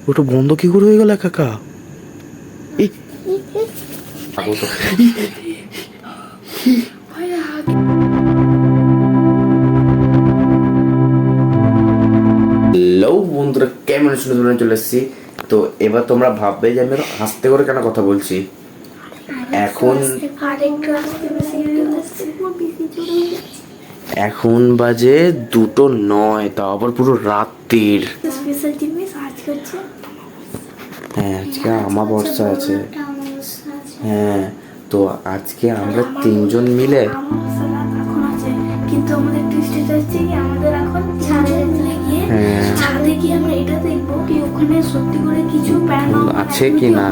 ওটা বন্ধ কি করে হয়ে গেল কাকা? এই হ্যালো বন্ধুরা, কেমন শুনে চলে এসেছি। তো এবার তোমরা ভাববে যে আমি আস্তে করে কেন কথা বলছি। এখন বাজে 2:09, তাও আবার পুরো রাত্রির। হ্যাঁ, আজকে আমাবস্যা আছে। হ্যাঁ, তো আজকে আমরা তিনজন মিলে কিন্তু আমাদের টুইস্টটা হচ্ছে কি, আমাদের এখন ছাদে গিয়ে আমরা এটা দেখবো কি ওখানে সত্যি করে কিছু প্যারানর্মাল আছে কি না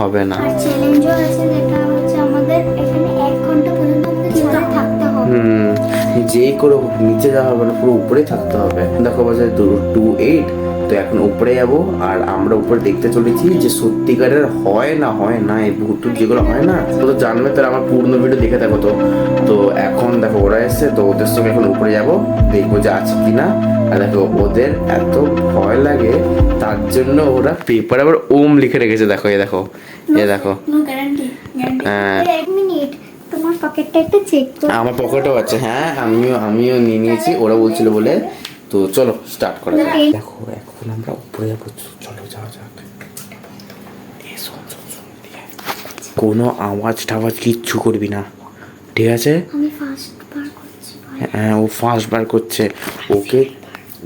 হবে না। আর চ্যালেঞ্জও আছে, যেটা হচ্ছে আমাদের এখানে 1 ঘন্টা পর্যন্ত আমাদের ছাদে থাকতে হবে। যেই করে নিচে যাওয়া হবে না, পুরো উপরেই থাকতে হবে। দেখো বাজে 2:08, তো এখন উপরে যাবো। আর আমরা উপরে দেখতে চলেছি যে সত্যিকারের হয় না এই ভূত যেগুলো হয় না, তো জানবে। তাহলে আমার পূর্ণ ভিডিও দেখে থাকো। তো এখন দেখো ওরা এসছে, তো ওদের সঙ্গে এখন উপরে যাবো, দেখবো যে আছে কিনা। আর দেখো ওদের এত ভয় লাগে, তার জন্য ওরা পেপারে আবার ওম লিখে রেখেছে। দেখো এ দেখো হ্যাঁ, 1 মিনিট, তোমার পকেটটা একটু চেক করো। আমার পকেটেও আছে। হ্যাঁ, আমিও নিয়ে নিয়েছি, ওরা বলছিল বলে। তো চলো স্টার্ট করা যাক। দেখো এখন আমরা উপরে যাবো, চলো যাওয়া যাক। কোনো আওয়াজ টাওয়াজ কিচ্ছু করবি না, ঠিক আছে? আমি ফার্স্ট বার করছি ভাই। হ্যাঁ, ও ফার্স্ট বার করছে।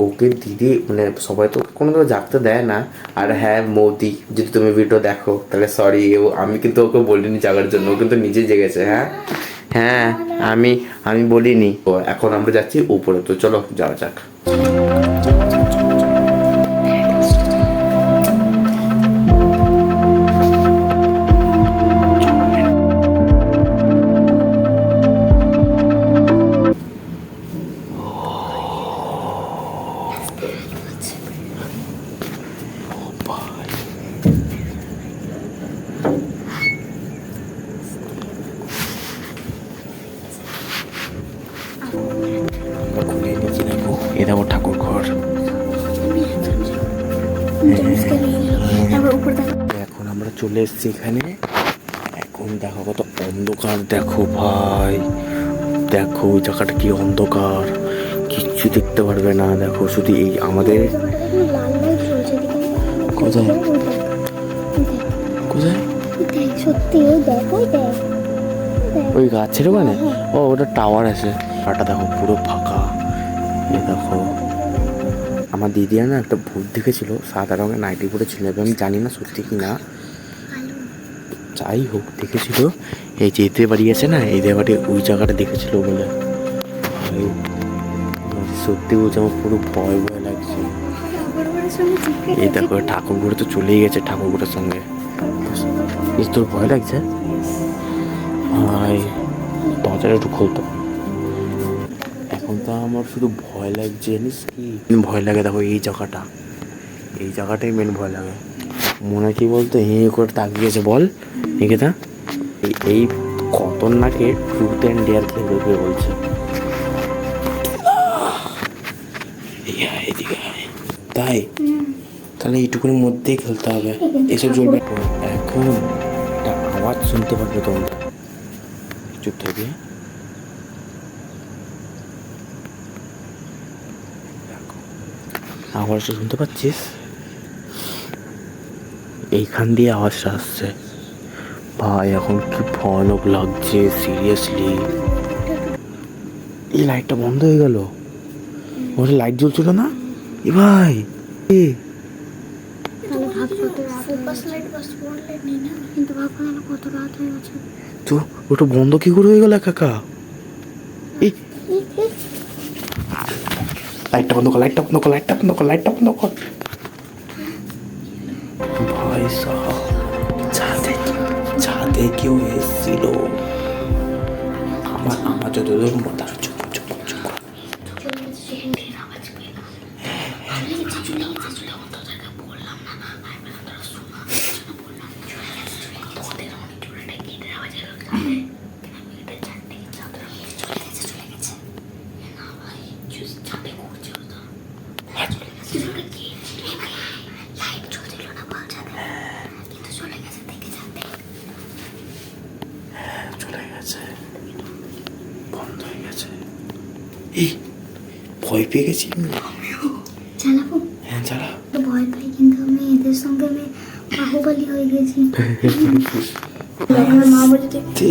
ওকে দিদি মানে সবাই তো কোনো জাগতে দেয় না। আর হ্যাঁ মোদি, যদি তুমি ভিডিও দেখো তাহলে সরি, আমি কিন্তু ওকে বলিনি জাগার জন্য, ও কিন্তু নিজে জেগেছে। হ্যাঁ আমি বলিনি। তো এখন আমরা যাচ্ছি উপরে, তো চলো যাওয়া যাক। খুলে নিচে দেখো, এ দেখো ঠাকুর ঘর। এখন আমরা চলে এসেছি এখানে। এখন দেখো কত অন্ধকার, দেখো ভাই, দেখো ওই জায়গাটা কি অন্ধকার, কিচ্ছু দেখতে পারবে না। দেখো শুধু এই আমাদের কোথায় সত্যি দেখো, ওই গাছের ওখানে। ও ওটা টাওয়ার আছে। আটা দেখো পুরো ফাঁকা। এ দেখো আমার দিদি না একটা ভূত দেখেছিল, সাদা রঙের নাইটি পরেছিল। এবার আমি জানি না সত্যি কি না, যাই হোক দেখেছিল। এই যে এদের বাড়ি আছে না, এদের বাড়ি ওই জায়গাটা দেখেছিল বলে। সত্যি বলছে, আমার পুরো ভয় লাগছে। এই দেখো ঠাকুরগুলো তো চলেই গেছে ঠাকুরগুলোর সঙ্গে। তোর ভয় লাগছে ভাই? দরজাটা একটু খুলতো। এখন তো আমার শুধু ভয় লাগছে, জানিস কি ভয় লাগে? দেখো এই জায়গাটাই মেন ভয় লাগে। মনে কি বলতো, করে তাকিয়েছে বল নিকেতা। এই খতরনাকে ট্রুথ অ্যান্ড ডেয়ার খেলবে বলছে। তাই তাহলে এইটুকুনের মধ্যেই খেলতে হবে, এসব চলবে। এখন একটা আওয়াজ শুনতে পারবে তোমরা, চুপ থাকবে। আওয়াজটা শুনতে পাচ্ছিস? এইখান দিয়ে আওয়াজটা আসছে ভাই। এখন কি ভয়ানক লাগছে সিরিয়াসলি। এই লাইটটা বন্ধ হয়ে গেল, ওটা লাইট জ্বলছিল না এ ভাই। তো ওটা বন্ধ কি করে হয়ে গেল কাকা? এই লাইটটা বন্ধ কর, ভাই ছাদে কেউ এসেছিল। আমার যতদূর মতো চুপ গেছে, বন্ধ হয়ে গেছে। এই ভয় পেয়ে গেছি। চালাবো? হ্যাঁ চালা। ভয় পাই কিন্তু আমি এদের সঙ্গে আমি বাহুবলী হয়ে গেছি। আমার মা বলে দেখতে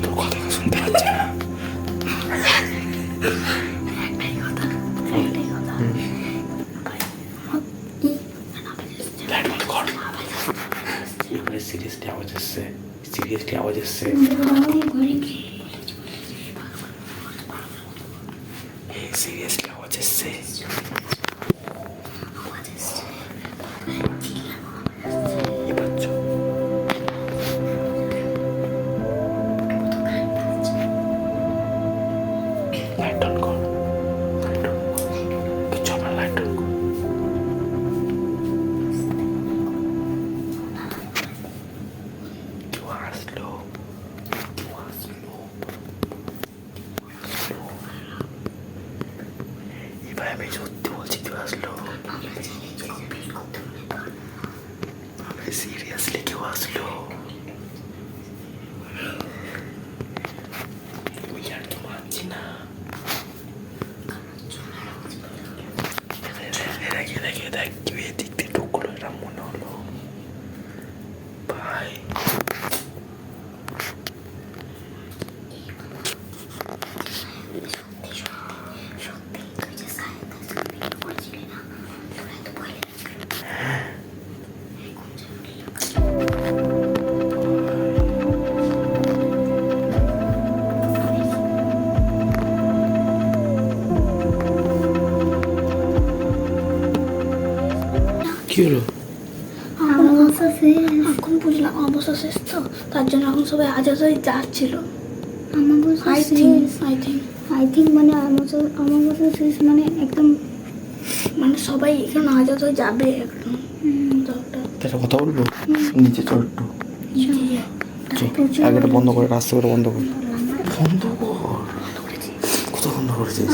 তোর কথা শুনতে পাচ্ছি না। লাইট বন্ধ কর। এবারে সিরিয়াসলি আওয়াজ আসছে, সিরিয়াসলি আওয়াজ আসছে। সিরিয়াসলি আওয়াজ আসছে। এবার চল। লাইট অন কর, লাইট অন কর। কিছু আমার লাইট অন কর। কেউ আসলো, কেউ আসলো, কেউ আসলো। এবার আমি সত্যি বলছি, কেউ আসলো। আমি সিরিয়াসলি কেউ আসলো। আমি আর তো মানছি না। দেখ কেউ এদিক দিয়ে ঢুকলো, এরম মনে হলো। ভাই কি হলো? এখন বুঝলাম অবস্থা শেষ তো, তার জন্য এখন সবাই আজাদ হয়ে যাচ্ছিল। আই থিঙ্ক মানে আমার শেষ মানে একদম মানে সবাই এখানে আজাদ হয়ে যাবে একদম। একটা কথা বলবো, নিচে চল একটু। আগেটা বন্ধ করে, রাস্তা করে বন্ধ কর। বন্ধ কর। কোথাও বন্ধ করেছিস?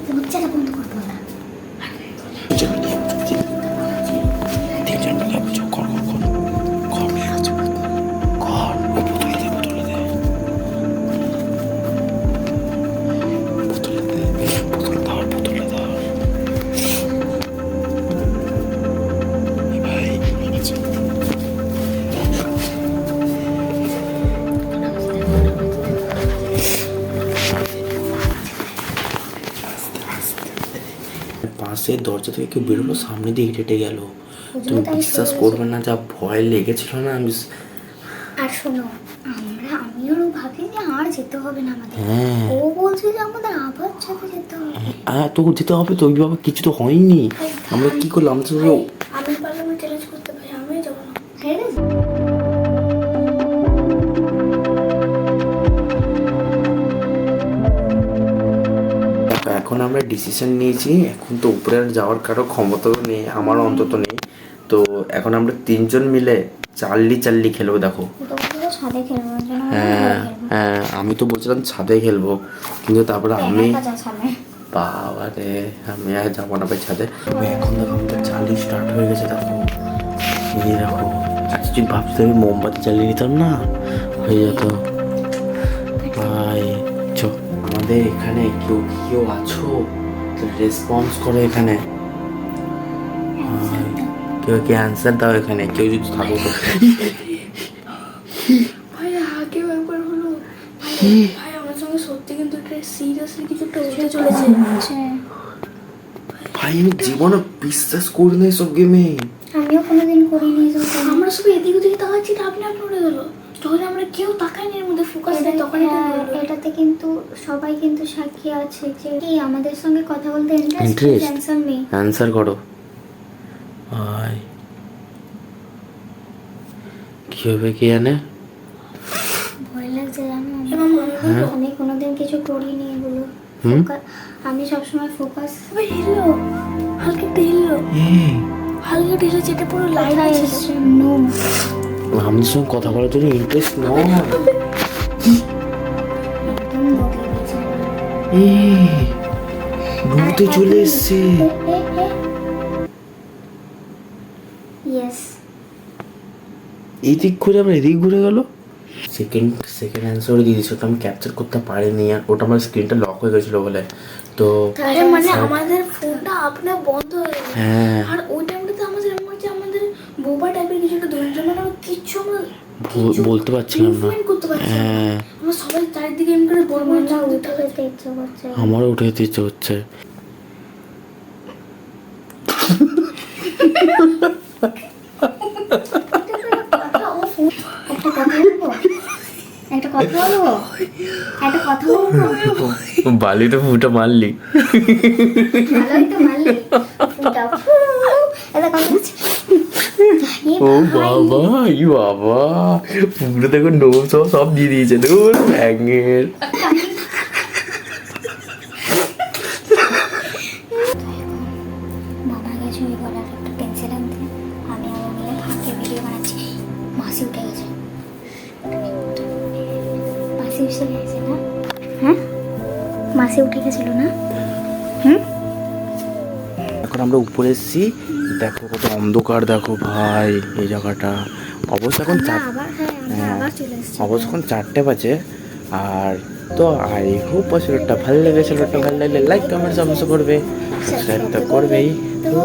দরজাটা বন্ধ করবো না। তিনজন মিলে কর কর কর কর কর। বোতলে দে, বোতলে দে, বোতলে দে, বোতলে ধর, বোতলে ধর। ভাই পাশে দরজা থেকে কেউ বেরোলো, সামনে দিয়ে হেঁটে গেল। তুমি বিশ্বাস করবে না, যা ভয় লেগেছিল না। আমি আর শোনো, আমিও ভাবি যে আর যেতে হবে না আমাদের। হ্যাঁ ও বলছে যে আমাদের আবার সাথে যেতে হবে। হ্যাঁ, তো যেতে হবে তো। ওই বাবা কিছু তো হয়নি। আমরা কি করলাম? আমরা তো আমি পারলে আমি চ্যালেঞ্জ করতে পারি, আমি যাবো না। হ্যাঁ এখন আমরা ডিসিশন নিয়েছি। এখন তো উপরে আর যাওয়ার কারো ক্ষমতাও নেই, আমারও অন্তত নেই। তো এখন আমরা তিনজন মিলে চাল্লি চাল্লি খেলবো। দেখো ছাদে খেলবো। হ্যাঁ হ্যাঁ, আমি তো বলছিলাম ছাদে খেলবো, কিন্তু তারপরে আমি বাবা রে, আমি আর যাবো না ভাই ছাদে। এখন দেখো আমাদের চাল্লি স্টার্ট হয়ে গেছে। দেখো এই দেখো, আচ্ছা যদি ভাবছি আমি মোমবাতি জ্বালিয়ে নিতাম না, হয়ে যেত। ভাই চো, আমাদের এখানে কেউ কেউ আছো? রেসপন্স করো এখানে। কেউ কি অ্যান্সার দাও এখানে, কেউ যদি থাকো তো। ভাই আগেও একবার হলো। ভাই আমার সঙ্গে সত্যি কিন্তু এটা সিরিয়াসলি কিছু একটা হতে চলেছে। ভাই আমি জীবনে বিশ্বাস করি না এসব গেমে। আমিও কোনোদিন করিনি। আমরা সবাই এদিক ওদিকে তাকাচ্ছি, আপনি উড়ে গেল। তখন আমরা কেউ তাকাইনি, এর মধ্যে ফোকাস নেই। তখন এটাতে কিন্তু সবাই কিন্তু সাক্ষী আছে যে কি আমাদের সঙ্গে কথা বলতে ইন্টারেস্ট। অ্যান্সার নেই। অ্যান্সার করো ভাই, কি হবে কি জানে। ভয় লাগছে জানো। এবং আমি কোনোদিন কিছু করিনি এগুলো। আমি সবসময় ফোকাস। সবাই হিললো, হালকা একটা হিললো, হালকা ঢিলে যেটা পুরো লাইট আছে। নো, আমাদের সঙ্গে কথা বলার জন্য ইন্টারেস্ট নয়। নদীতে চলে এসছে। ইয়েস। এই দিক ঘুরে আবার এদিক ঘুরে গেল। সেকেন্ড অ্যান্সার দিয়ে দিয়েছি, ওটা আমি ক্যাপচার করতে পারিনি, আর ওটা আমার স্ক্রিনটা লক হয়ে গেছিলো বলে। তো তাহলে মানে আমাদের ফোনটা আপনার বন্ধ হয়ে গেছে। হ্যাঁ, আর ওই টাইমটাতে আমাদের এমন হচ্ছে আমাদের বোবা টাইপের কিছু একটা ধরে মানে আমরা কিচ্ছু আমরা বলতে পারছিলাম না। movement করতে পারছিলাম না। হ্যাঁ, আমরা সবাই চারিদিকে এমন করে বড় বড় আমার চোখ উঠে যেতে ইচ্ছে করছে। আমারও উঠে যেতে ইচ্ছে হচ্ছে। একটা কথা বলবো, একটা কথা বলবো। বালিতে ফুটা মারলি। ভালোই তো মারলি। ফুটা ফু। এটা কথা হচ্ছে। ও বাবা, ই বাবা, পুরো দেখো নোম সব দিয়ে দিয়েছে দূর ব্যাঙের। মামা গেছে ওই গলার একটা পেন্সিল আনতে, আমি আর ও মিলে ফাঁকে ভিডিও বানাচ্ছি। মাসি উঠে গেছে, মাসি এসে গেছে না? হ্যাঁ, মাসি উঠে গেছিল না? এখন আমরা উপরে এসেছি, দেখো কত অন্ধকার, দেখো ভাই এই জায়গাটা। অবশ্য এখন অবশ্য এখন 4টে বাজে। আর তো আই হোপ ছেলেটা ভালো লেগেছে, ভালো লাগলে লাইক কমেন্ট সাবস্ক্রাইব করবে, সাবস্ক্রাইব তো করবেই। তো